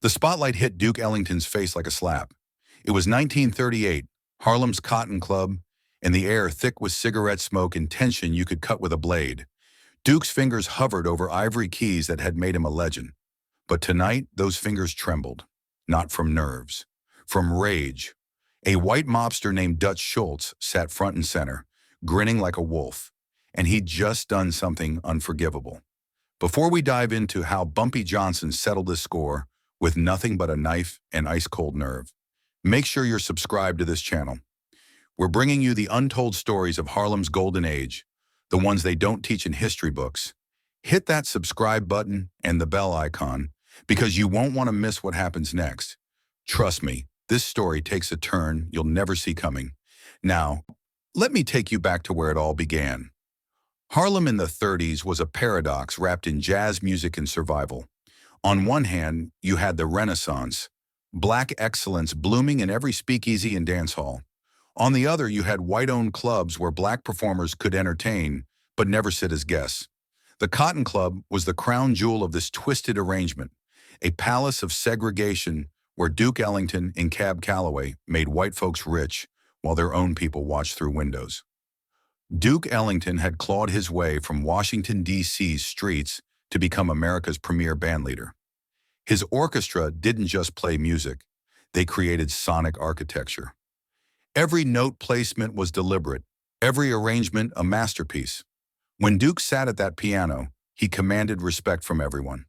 The spotlight hit Duke Ellington's face like a slap. It was 1938, Harlem's Cotton Club, and the air thick with cigarette smoke and tension you could cut with a blade. Duke's fingers hovered over ivory keys that had made him a legend. But tonight, those fingers trembled. Not from nerves. From rage. A white mobster named Dutch Schultz sat front and center, grinning like a wolf. And he'd just done something unforgivable. Before we dive into how Bumpy Johnson settled this score with nothing but a knife and ice-cold nerve, make sure you're subscribed to this channel. We're bringing you the untold stories of Harlem's golden age, the ones they don't teach in history books. Hit that subscribe button and the bell icon, because you won't want to miss what happens next. Trust me, this story takes a turn you'll never see coming. Now, let me take you back to where it all began. Harlem in the 30s was a paradox wrapped in jazz music and survival. On one hand, you had the Renaissance, black excellence blooming in every speakeasy and dance hall. On the other, you had white-owned clubs where black performers could entertain, but never sit as guests. The Cotton Club was the crown jewel of this twisted arrangement, a palace of segregation where Duke Ellington and Cab Calloway made white folks rich while their own people watched through windows. Duke Ellington had clawed his way from Washington, D.C.'s streets to become America's premier bandleader. His orchestra didn't just play music, they created sonic architecture. Every note placement was deliberate, every arrangement a masterpiece. When Duke sat at that piano, he commanded respect from everyone.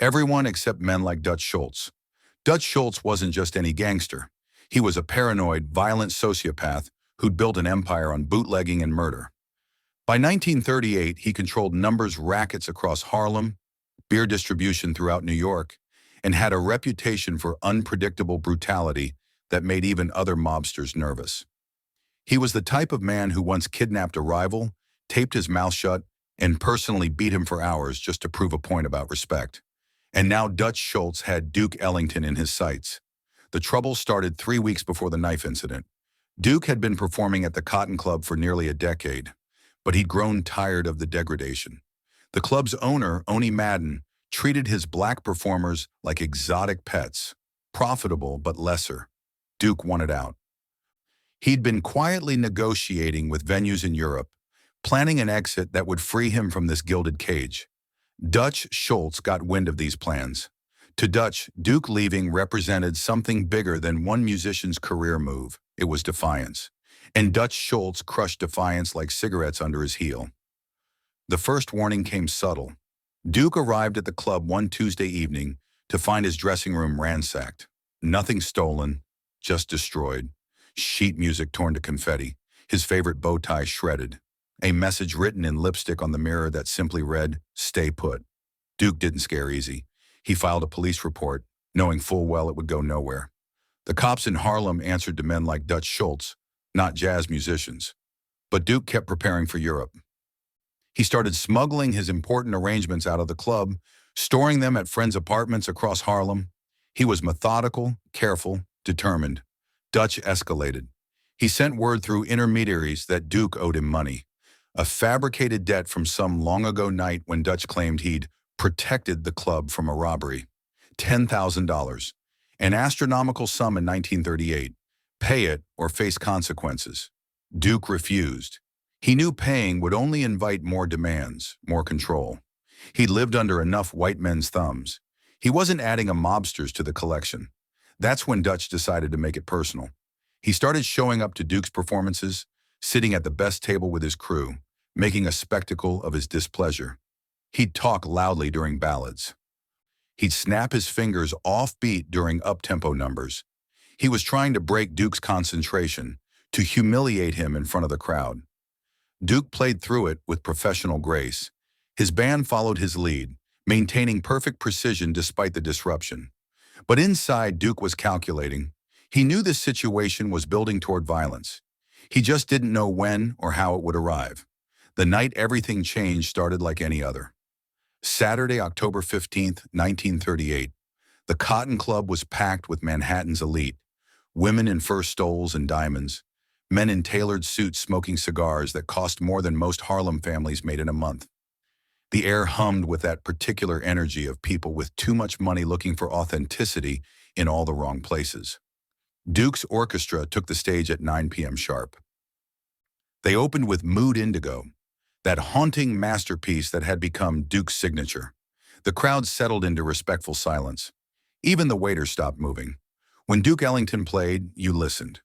Everyone except men like Dutch Schultz. Dutch Schultz wasn't just any gangster. He was a paranoid, violent sociopath who'd built an empire on bootlegging and murder. By 1938, he controlled numbers rackets across Harlem, beer distribution throughout New York, and had a reputation for unpredictable brutality that made even other mobsters nervous. He was the type of man who once kidnapped a rival, taped his mouth shut, and personally beat him for hours just to prove a point about respect. And now Dutch Schultz had Duke Ellington in his sights. The trouble started 3 weeks before the knife incident. Duke had been performing at the Cotton Club for nearly a decade, but he'd grown tired of the degradation. The club's owner, Oni Madden, treated his black performers like exotic pets, profitable but lesser. Duke wanted out. He'd been quietly negotiating with venues in Europe, planning an exit that would free him from this gilded cage. Dutch Schultz got wind of these plans. To Dutch, Duke leaving represented something bigger than one musician's career move. It was defiance. And Dutch Schultz crushed defiance like cigarettes under his heel. The first warning came subtle. Duke arrived at the club one Tuesday evening to find his dressing room ransacked. Nothing stolen, just destroyed. Sheet music torn to confetti, his favorite bow tie shredded. A message written in lipstick on the mirror that simply read, "Stay put." Duke didn't scare easy. He filed a police report, knowing full well it would go nowhere. The cops in Harlem answered to men like Dutch Schultz, not jazz musicians. But Duke kept preparing for Europe. He started smuggling his important arrangements out of the club, storing them at friends' apartments across Harlem. He was methodical, careful, determined. Dutch escalated. He sent word through intermediaries that Duke owed him money, a fabricated debt from some long-ago night when Dutch claimed he'd protected the club from a robbery. $10,000, an astronomical sum in 1938. Pay it or face consequences. Duke refused. He knew paying would only invite more demands, more control. He'd lived under enough white men's thumbs. He wasn't adding a mobsters to the collection. That's when Dutch decided to make it personal. He started showing up to Duke's performances, sitting at the best table with his crew, making a spectacle of his displeasure. He'd talk loudly during ballads. He'd snap his fingers off-beat during up-tempo numbers. He was trying to break Duke's concentration, to humiliate him in front of the crowd. Duke played through it with professional grace. His band followed his lead, maintaining perfect precision despite the disruption. But inside, Duke was calculating. He knew this situation was building toward violence. He just didn't know when or how it would arrive. The night everything changed started like any other. Saturday, October 15th, 1938. The Cotton Club was packed with Manhattan's elite. Women in fur stoles and diamonds. Men in tailored suits smoking cigars that cost more than most Harlem families made in a month. The air hummed with that particular energy of people with too much money looking for authenticity in all the wrong places. Duke's orchestra took the stage at 9 p.m. sharp. They opened with Mood Indigo, that haunting masterpiece that had become Duke's signature. The crowd settled into respectful silence. Even the waiter stopped moving. When Duke Ellington played, you listened.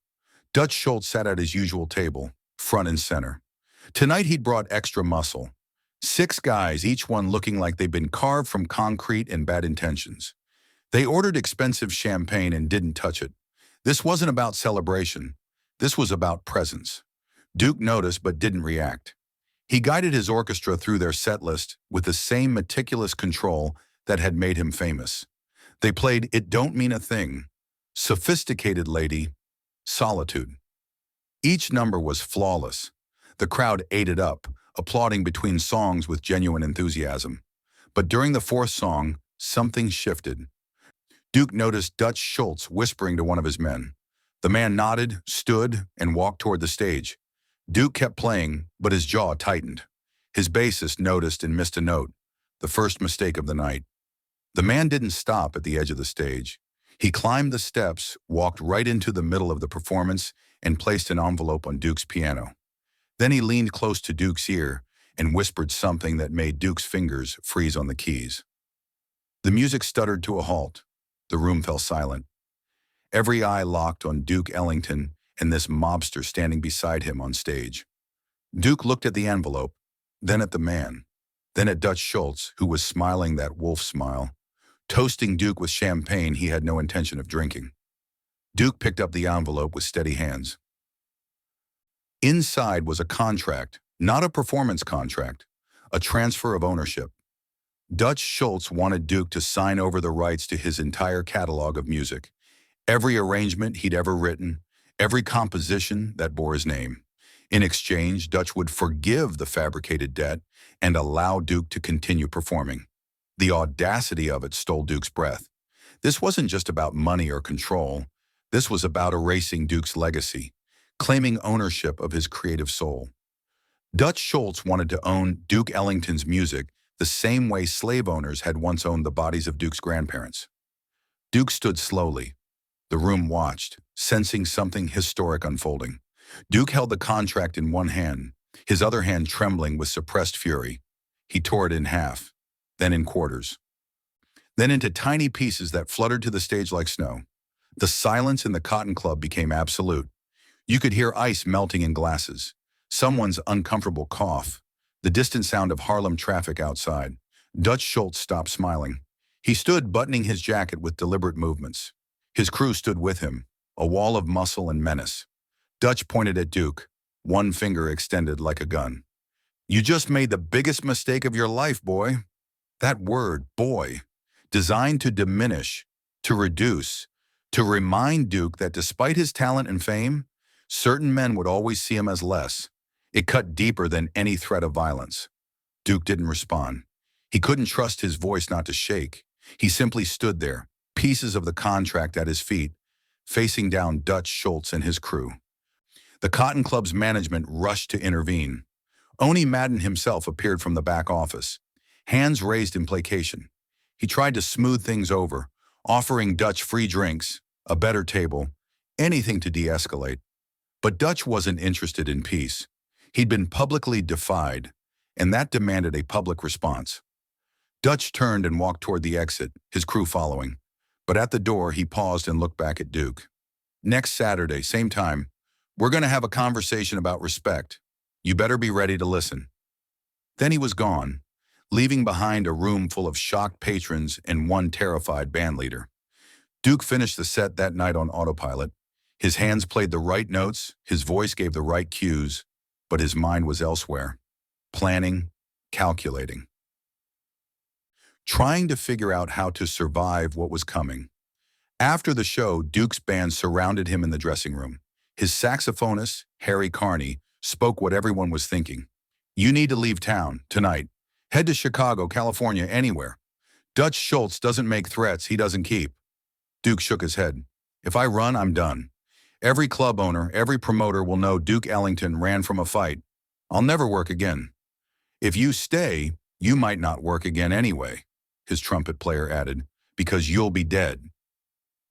Dutch Schultz sat at his usual table, front and center. Tonight he'd brought extra muscle. 6 guys, each one looking like they'd been carved from concrete and bad intentions. They ordered expensive champagne and didn't touch it. This wasn't about celebration. This was about presence. Duke noticed but didn't react. He guided his orchestra through their set list with the same meticulous control that had made him famous. They played It Don't Mean a Thing, Sophisticated Lady, Solitude. Each number was flawless. The crowd ate it up, applauding between songs with genuine enthusiasm. But during the 4th song, something shifted. Duke noticed Dutch Schultz whispering to one of his men. The man nodded, stood, and walked toward the stage. Duke kept playing, but his jaw tightened. His bassist noticed and missed a note, the first mistake of the night. The man didn't stop at the edge of the stage. He climbed the steps, walked right into the middle of the performance, and placed an envelope on Duke's piano. Then he leaned close to Duke's ear and whispered something that made Duke's fingers freeze on the keys. The music stuttered to a halt. The room fell silent. Every eye locked on Duke Ellington and this mobster standing beside him on stage. Duke looked at the envelope, then at the man, then at Dutch Schultz, who was smiling that wolf smile, toasting Duke with champagne he had no intention of drinking. Duke picked up the envelope with steady hands. Inside was a contract, not a performance contract, a transfer of ownership. Dutch Schultz wanted Duke to sign over the rights to his entire catalog of music, every arrangement he'd ever written, every composition that bore his name. In exchange, Dutch would forgive the fabricated debt and allow Duke to continue performing. The audacity of it stole Duke's breath. This wasn't just about money or control. This was about erasing Duke's legacy, claiming ownership of his creative soul. Dutch Schultz wanted to own Duke Ellington's music the same way slave owners had once owned the bodies of Duke's grandparents. Duke stood slowly. The room watched, sensing something historic unfolding. Duke held the contract in one hand, his other hand trembling with suppressed fury. He tore it in half, then in quarters, then into tiny pieces that fluttered to the stage like snow. The silence in the Cotton Club became absolute. You could hear ice melting in glasses, someone's uncomfortable cough, the distant sound of Harlem traffic outside. Dutch Schultz stopped smiling. He stood buttoning his jacket with deliberate movements. His crew stood with him, a wall of muscle and menace. Dutch pointed at Duke, one finger extended like a gun. "You just made the biggest mistake of your life, boy." That word, boy, designed to diminish, to reduce, to remind Duke that despite his talent and fame, certain men would always see him as less. It cut deeper than any threat of violence. Duke didn't respond. He couldn't trust his voice not to shake. He simply stood there, pieces of the contract at his feet, facing down Dutch Schultz and his crew. The Cotton Club's management rushed to intervene. Oni Madden himself appeared from the back office, hands raised in placation. He tried to smooth things over, offering Dutch free drinks, a better table, anything to de-escalate. But Dutch wasn't interested in peace. He'd been publicly defied, and that demanded a public response. Dutch turned and walked toward the exit, his crew following. But at the door, he paused and looked back at Duke. "Next Saturday, same time, we're going to have a conversation about respect. You better be ready to listen." Then he was gone, leaving behind a room full of shocked patrons and one terrified bandleader. Duke finished the set that night on autopilot. His hands played the right notes, his voice gave the right cues, but his mind was elsewhere, planning, calculating, trying to figure out how to survive what was coming. After the show, Duke's band surrounded him in the dressing room. His saxophonist, Harry Carney, spoke what everyone was thinking. "You need to leave town, tonight. Head to Chicago, California, anywhere. Dutch Schultz doesn't make threats he doesn't keep." Duke shook his head. "If I run, I'm done. Every club owner, every promoter will know Duke Ellington ran from a fight. I'll never work again. If you stay, You might not work again anyway, his trumpet player added, because you'll be dead.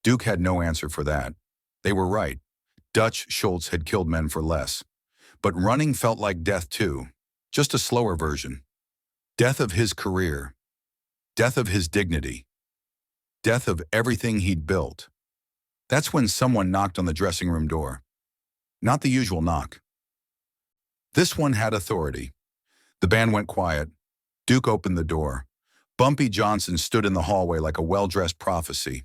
Duke had no answer for that. They were right. Dutch Schultz had killed men for less. But running felt like death too, just a slower version. Death of his career. Death of his dignity. Death of everything he'd built. That's when someone knocked on the dressing room door. Not the usual knock. This one had authority. The band went quiet. Duke opened the door. Bumpy Johnson stood in the hallway like a well-dressed prophecy.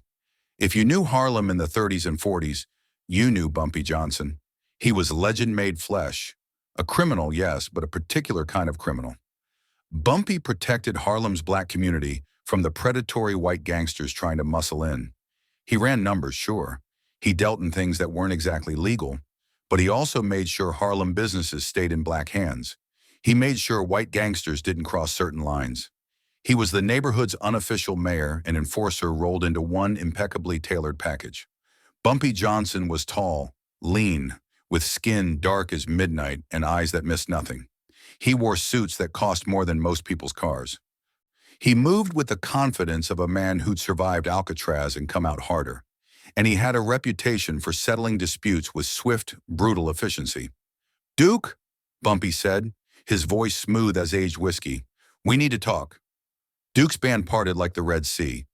If you knew Harlem in the 30s and 40s, you knew Bumpy Johnson. He was legend-made flesh. A criminal, yes, but a particular kind of criminal. Bumpy protected Harlem's black community from the predatory white gangsters trying to muscle in. He ran numbers, sure. He dealt in things that weren't exactly legal, but he also made sure Harlem businesses stayed in black hands. He made sure white gangsters didn't cross certain lines. He was the neighborhood's unofficial mayor and enforcer rolled into one impeccably tailored package. Bumpy Johnson was tall, lean, with skin dark as midnight and eyes that missed nothing. He wore suits that cost more than most people's cars. He moved with the confidence of a man who'd survived Alcatraz and come out harder. And he had a reputation for settling disputes with swift, brutal efficiency. "Duke," Bumpy said, his voice smooth as aged whiskey, "we need to talk." Duke's band parted like the Red Sea.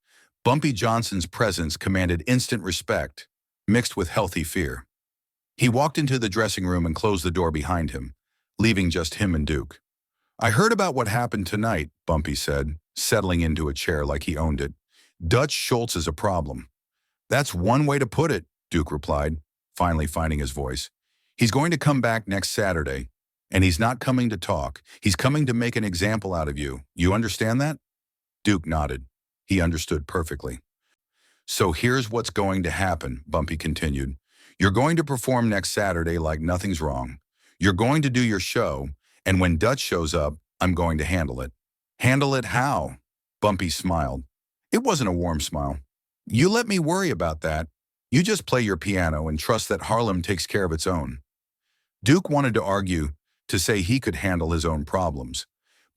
Bumpy Johnson's presence commanded instant respect, mixed with healthy fear. He walked into the dressing room and closed the door behind him, leaving just him and Duke. "I heard about what happened tonight," Bumpy said, settling into a chair like he owned it. "Dutch Schultz is a problem." "That's one way to put it," Duke replied, finally finding his voice. "He's going to come back next Saturday, and he's not coming to talk. He's coming to make an example out of you. You understand that?" Duke nodded. He understood perfectly. "So here's what's going to happen," Bumpy continued. "You're going to perform next Saturday like nothing's wrong. You're going to do your show, and when Dutch shows up, I'm going to handle it." "Handle it how?" Bumpy smiled. It wasn't a warm smile. "You let me worry about that. You just play your piano and trust that Harlem takes care of its own." Duke wanted to argue, to say he could handle his own problems.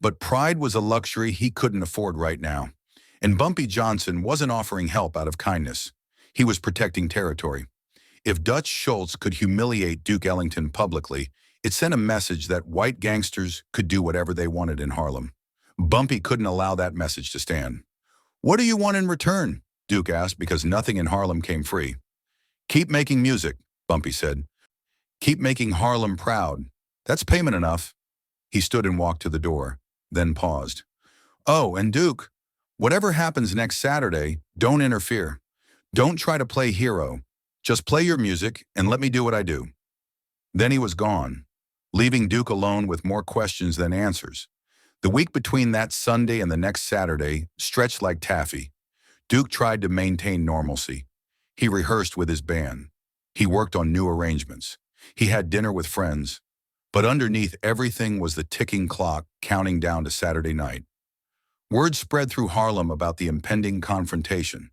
But pride was a luxury he couldn't afford right now. And Bumpy Johnson wasn't offering help out of kindness. He was protecting territory. If Dutch Schultz could humiliate Duke Ellington publicly, it sent a message that white gangsters could do whatever they wanted in Harlem. Bumpy couldn't allow that message to stand. "What do you want in return?" Duke asked, because nothing in Harlem came free. "Keep making music," Bumpy said. "Keep making Harlem proud. That's payment enough." He stood and walked to the door, then paused. "Oh, and Duke, whatever happens next Saturday, don't interfere. Don't try to play hero. Just play your music and let me do what I do." Then he was gone, leaving Duke alone with more questions than answers. The week between that Sunday and the next Saturday stretched like taffy. Duke tried to maintain normalcy. He rehearsed with his band. He worked on new arrangements. He had dinner with friends. But underneath everything was the ticking clock counting down to Saturday night. Word spread through Harlem about the impending confrontation.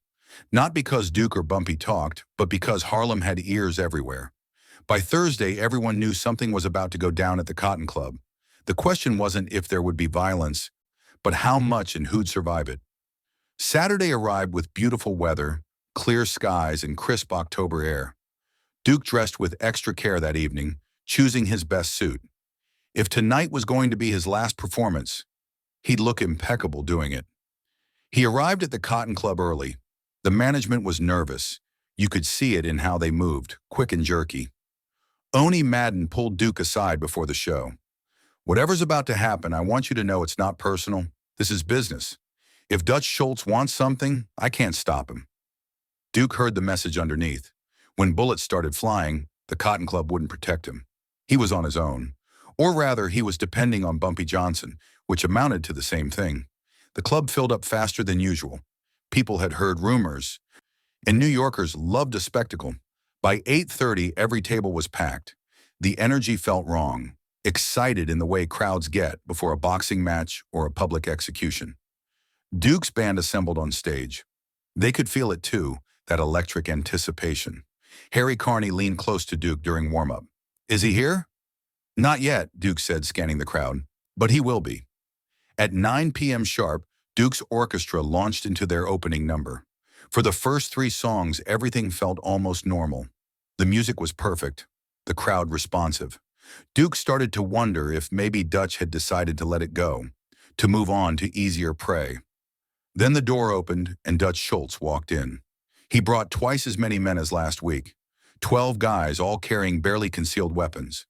Not because Duke or Bumpy talked, but because Harlem had ears everywhere. By Thursday, everyone knew something was about to go down at the Cotton Club. The question wasn't if there would be violence, but how much and who'd survive it. Saturday arrived with beautiful weather, clear skies, and crisp October air. Duke dressed with extra care that evening, choosing his best suit. If tonight was going to be his last performance, he'd look impeccable doing it. He arrived at the Cotton Club early. The management was nervous. You could see it in how they moved, quick and jerky. Oni Madden pulled Duke aside before the show. "Whatever's about to happen, I want you to know it's not personal. This is business. If Dutch Schultz wants something, I can't stop him." Duke heard the message underneath. When bullets started flying, the Cotton Club wouldn't protect him. He was on his own. Or rather, he was depending on Bumpy Johnson, which amounted to the same thing. The club filled up faster than usual. People had heard rumors, and New Yorkers loved a spectacle. By 8:30, every table was packed. The energy felt wrong, excited in the way crowds get before a boxing match or a public execution. Duke's band assembled on stage. They could feel it too, that electric anticipation. Harry Carney leaned close to Duke during warm-up. "Is he here?" "Not yet," Duke said, scanning the crowd, "but he will be." At 9 p.m. sharp, Duke's orchestra launched into their opening number. For the first 3 songs, everything felt almost normal. The music was perfect, the crowd responsive. Duke started to wonder if maybe Dutch had decided to let it go, to move on to easier prey. Then the door opened and Dutch Schultz walked in. He brought twice as many men as last week. 12 guys, all carrying barely concealed weapons.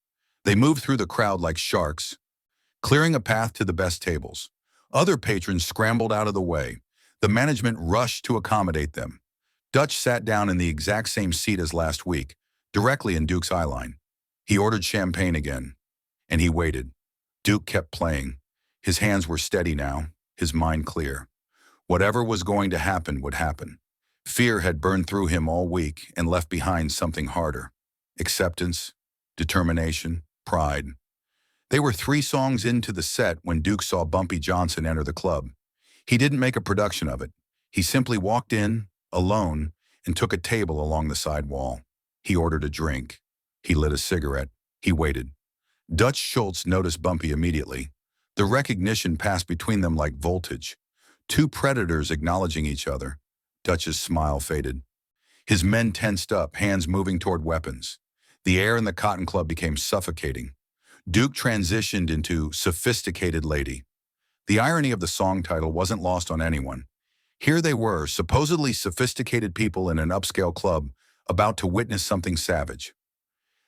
They moved through the crowd like sharks, clearing a path to the best tables. Other patrons scrambled out of the way. The management rushed to accommodate them. Dutch sat down in the exact same seat as last week, directly in Duke's eyeline. He ordered champagne again, and he waited. Duke kept playing. His hands were steady now, his mind clear. Whatever was going to happen would happen. Fear had burned through him all week and left behind something harder. Acceptance, determination, pride. They were 3 songs into the set when Duke saw Bumpy Johnson enter the club. He didn't make a production of it. He simply walked in, alone, and took a table along the side wall. He ordered a drink. He lit a cigarette. He waited. Dutch Schultz noticed Bumpy immediately. The recognition passed between them like voltage. 2 predators acknowledging each other. Dutch's smile faded. His men tensed up, hands moving toward weapons. The air in the Cotton Club became suffocating. Duke transitioned into Sophisticated Lady. The irony of the song title wasn't lost on anyone. Here they were, supposedly sophisticated people in an upscale club, about to witness something savage.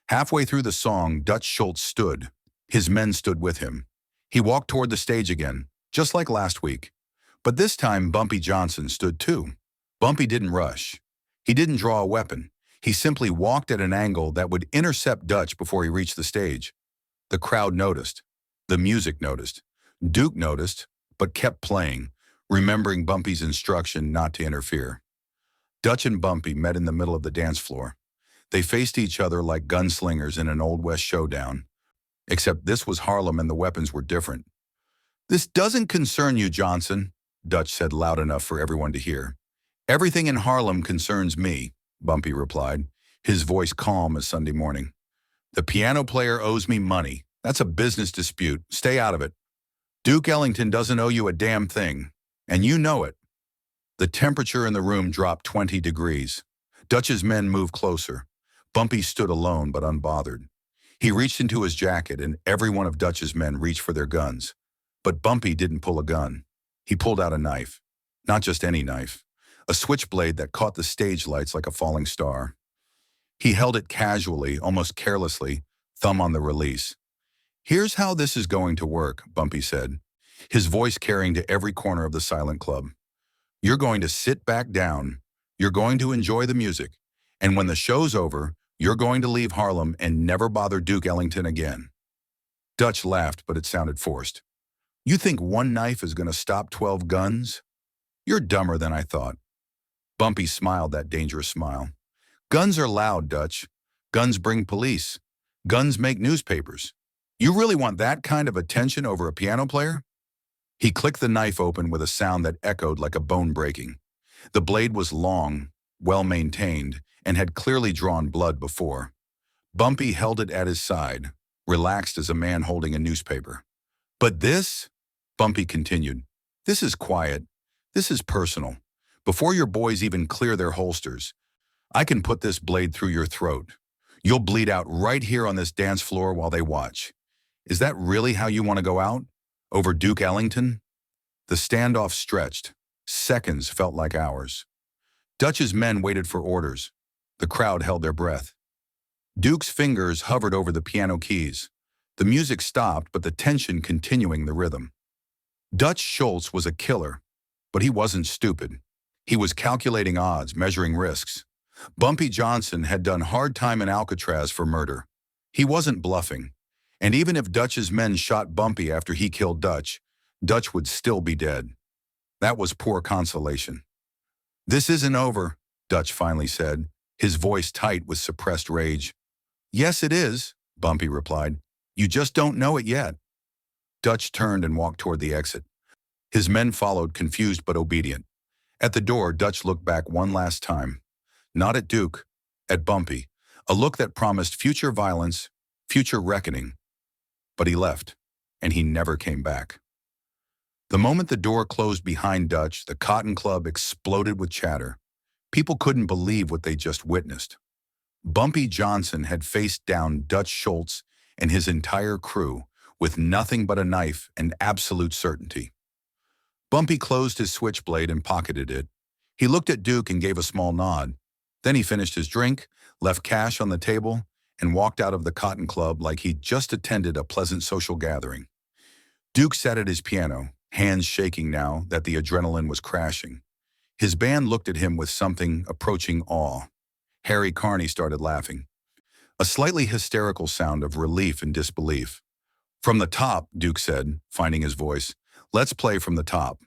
Halfway through the song, Dutch Schultz stood. His men stood with him. He walked toward the stage again, just like last week. But this time, Bumpy Johnson stood too. Bumpy didn't rush. He didn't draw a weapon. He simply walked at an angle that would intercept Dutch before he reached the stage. The crowd noticed. The music noticed. Duke noticed, but kept playing, remembering Bumpy's instruction not to interfere. Dutch and Bumpy met in the middle of the dance floor. They faced each other like gunslingers in an Old West showdown. Except this was Harlem and the weapons were different. "This doesn't concern you, Johnson," Dutch said loud enough for everyone to hear. "Everything in Harlem concerns me," Bumpy replied, his voice calm as Sunday morning. "The piano player owes me money. That's a business dispute. Stay out of it. Duke Ellington doesn't owe you a damn thing, and you know it." The temperature in the room dropped 20 degrees. Dutch's men moved closer. Bumpy stood alone but unbothered. He reached into his jacket, and every one of Dutch's men reached for their guns. But Bumpy didn't pull a gun. He pulled out a knife. Not just any knife. A switchblade that caught the stage lights like a falling star. He held it casually, almost carelessly, thumb on the release. "Here's how this is going to work," Bumpy said, his voice carrying to every corner of the silent club. "You're going to sit back down. You're going to enjoy the music. And when the show's over, you're going to leave Harlem and never bother Duke Ellington again." Dutch laughed, but it sounded forced. "You think one knife is going to stop 12 guns? You're dumber than I thought." Bumpy smiled that dangerous smile. "Guns are loud, Dutch. Guns bring police. Guns make newspapers. You really want that kind of attention over a piano player?" He clicked the knife open with a sound that echoed like a bone breaking. The blade was long, well-maintained, and had clearly drawn blood before. Bumpy held it at his side, relaxed as a man holding a newspaper. "But this," Bumpy continued, "this is quiet. This is personal. Before your boys even clear their holsters, I can put this blade through your throat. You'll bleed out right here on this dance floor while they watch. Is that really how you want to go out? Over Duke Ellington?" The standoff stretched. Seconds felt like hours. Dutch's men waited for orders. The crowd held their breath. Duke's fingers hovered over the piano keys. The music stopped, but the tension continuing the rhythm. Dutch Schultz was a killer, but he wasn't stupid. He was calculating odds, measuring risks. Bumpy Johnson had done hard time in Alcatraz for murder. He wasn't bluffing. And even if Dutch's men shot Bumpy after he killed Dutch, Dutch would still be dead. That was poor consolation. "This isn't over," Dutch finally said, his voice tight with suppressed rage. "Yes, it is," Bumpy replied. "You just don't know it yet." Dutch turned and walked toward the exit. His men followed, confused but obedient. At the door, Dutch looked back one last time. Not at Duke, at Bumpy, a look that promised future violence, future reckoning. But he left, and he never came back. The moment the door closed behind Dutch, the Cotton Club exploded with chatter. People couldn't believe what they just witnessed. Bumpy Johnson had faced down Dutch Schultz and his entire crew with nothing but a knife and absolute certainty. Bumpy closed his switchblade and pocketed it. He looked at Duke and gave a small nod. Then he finished his drink, left cash on the table, and walked out of the Cotton Club like he'd just attended a pleasant social gathering. Duke sat at his piano, hands shaking now that the adrenaline was crashing. His band looked at him with something approaching awe. Harry Carney started laughing. A slightly hysterical sound of relief and disbelief. "From the top," Duke said, finding his voice. "Let's play from the top."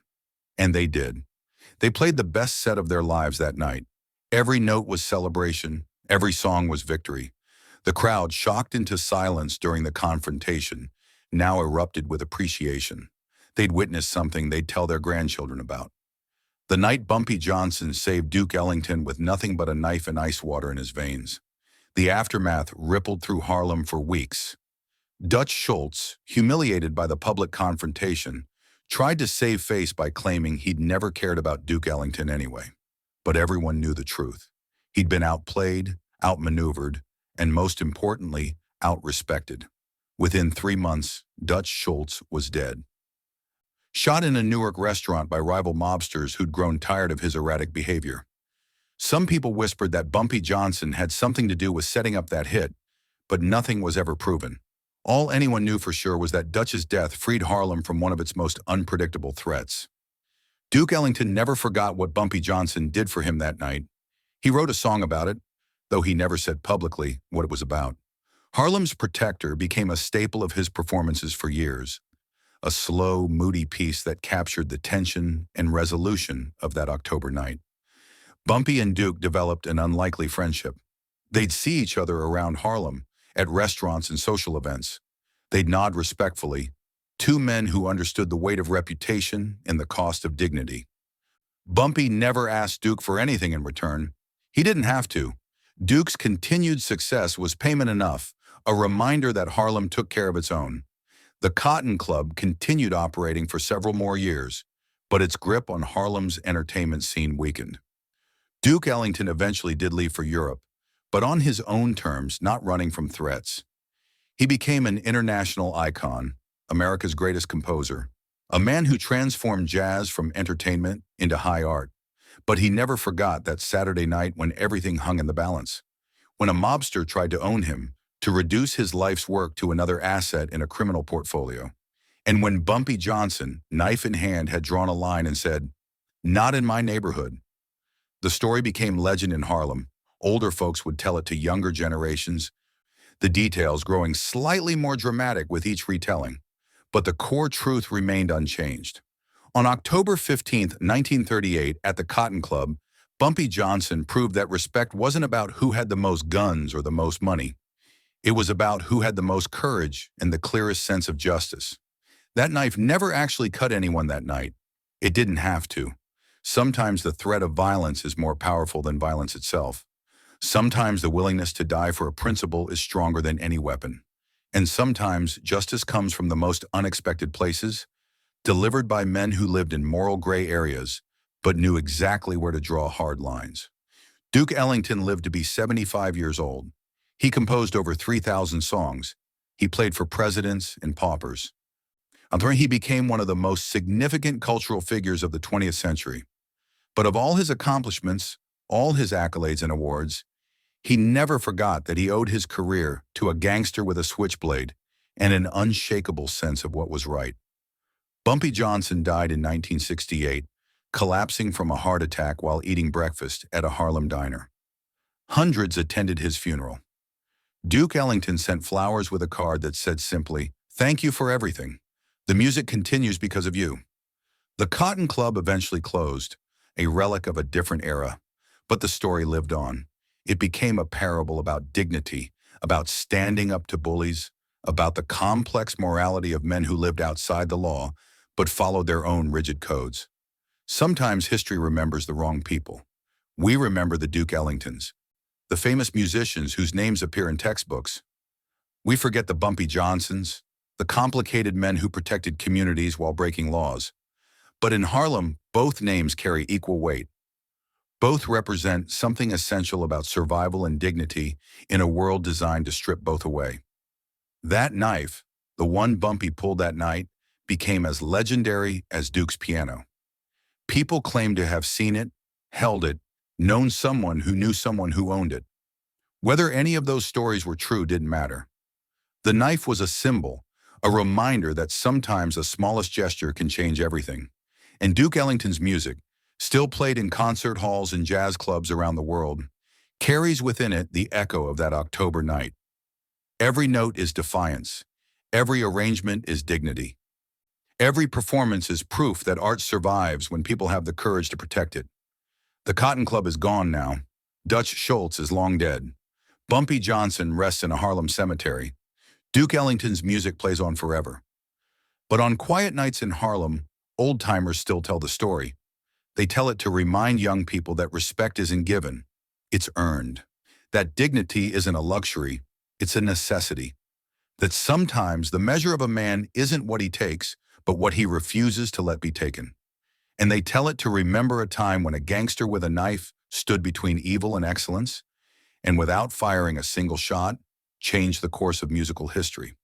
And they did. They played the best set of their lives that night. Every note was celebration. Every song was victory. The crowd, shocked into silence during the confrontation, now erupted with appreciation. They'd witnessed something they'd tell their grandchildren about. The night Bumpy Johnson saved Duke Ellington with nothing but a knife and ice water in his veins. The aftermath rippled through Harlem for weeks. Dutch Schultz, humiliated by the public confrontation, tried to save face by claiming he'd never cared about Duke Ellington anyway. But everyone knew the truth. He'd been outplayed, outmaneuvered, and most importantly, outrespected. Within 3 months, Dutch Schultz was dead. Shot in a Newark restaurant by rival mobsters who'd grown tired of his erratic behavior. Some people whispered that Bumpy Johnson had something to do with setting up that hit, but nothing was ever proven. All anyone knew for sure was that Dutch's death freed Harlem from one of its most unpredictable threats. Duke Ellington never forgot what Bumpy Johnson did for him that night. He wrote a song about it, though he never said publicly what it was about. Harlem's Protector became a staple of his performances for years. A slow, moody piece that captured the tension and resolution of that October night. Bumpy and Duke developed an unlikely friendship. They'd see each other around Harlem, at restaurants and social events. They'd nod respectfully, two men who understood the weight of reputation and the cost of dignity. Bumpy never asked Duke for anything in return. He didn't have to. Duke's continued success was payment enough, a reminder that Harlem took care of its own. The Cotton Club continued operating for several more years, but its grip on Harlem's entertainment scene weakened. Duke Ellington eventually did leave for Europe, but on his own terms, not running from threats. He became an international icon, America's greatest composer, a man who transformed jazz from entertainment into high art. But he never forgot that Saturday night when everything hung in the balance. When a mobster tried to own him, to reduce his life's work to another asset in a criminal portfolio. And when Bumpy Johnson, knife in hand, had drawn a line and said, "Not in my neighborhood." The story became legend in Harlem. Older folks would tell it to younger generations, the details growing slightly more dramatic with each retelling. But the core truth remained unchanged. On October 15, 1938, at the Cotton Club, Bumpy Johnson proved that respect wasn't about who had the most guns or the most money. It was about who had the most courage and the clearest sense of justice. That knife never actually cut anyone that night. It didn't have to. Sometimes the threat of violence is more powerful than violence itself. Sometimes the willingness to die for a principle is stronger than any weapon. And sometimes justice comes from the most unexpected places, delivered by men who lived in moral gray areas, but knew exactly where to draw hard lines. Duke Ellington lived to be 75 years old. He composed over 3,000 songs. He played for presidents and paupers. He became one of the most significant cultural figures of the 20th century. But of all his accomplishments, all his accolades and awards, he never forgot that he owed his career to a gangster with a switchblade and an unshakable sense of what was right. Bumpy Johnson died in 1968, collapsing from a heart attack while eating breakfast at a Harlem diner. Hundreds attended his funeral. Duke Ellington sent flowers with a card that said simply, "Thank you for everything. The music continues because of you." The Cotton Club eventually closed, a relic of a different era, but the story lived on. It became a parable about dignity, about standing up to bullies, about the complex morality of men who lived outside the law, but followed their own rigid codes. Sometimes history remembers the wrong people. We remember the Duke Ellingtons, the famous musicians whose names appear in textbooks. We forget the Bumpy Johnsons, the complicated men who protected communities while breaking laws. But in Harlem, both names carry equal weight. Both represent something essential about survival and dignity in a world designed to strip both away. That knife, the one Bumpy pulled that night, became as legendary as Duke's piano. People claim to have seen it, held it, known someone who knew someone who owned it. Whether any of those stories were true didn't matter. The knife was a symbol, a reminder that sometimes the smallest gesture can change everything. And Duke Ellington's music, still played in concert halls and jazz clubs around the world, carries within it the echo of that October night. Every note is defiance. Every arrangement is dignity. Every performance is proof that art survives when people have the courage to protect it. The Cotton Club is gone now. Dutch Schultz is long dead. Bumpy Johnson rests in a Harlem cemetery. Duke Ellington's music plays on forever. But on quiet nights in Harlem, old-timers still tell the story. They tell it to remind young people that respect isn't given, it's earned. That dignity isn't a luxury, it's a necessity. That sometimes the measure of a man isn't what he takes, but what he refuses to let be taken. And they tell it to remember a time when a gangster with a knife stood between evil and excellence, and without firing a single shot, changed the course of musical history.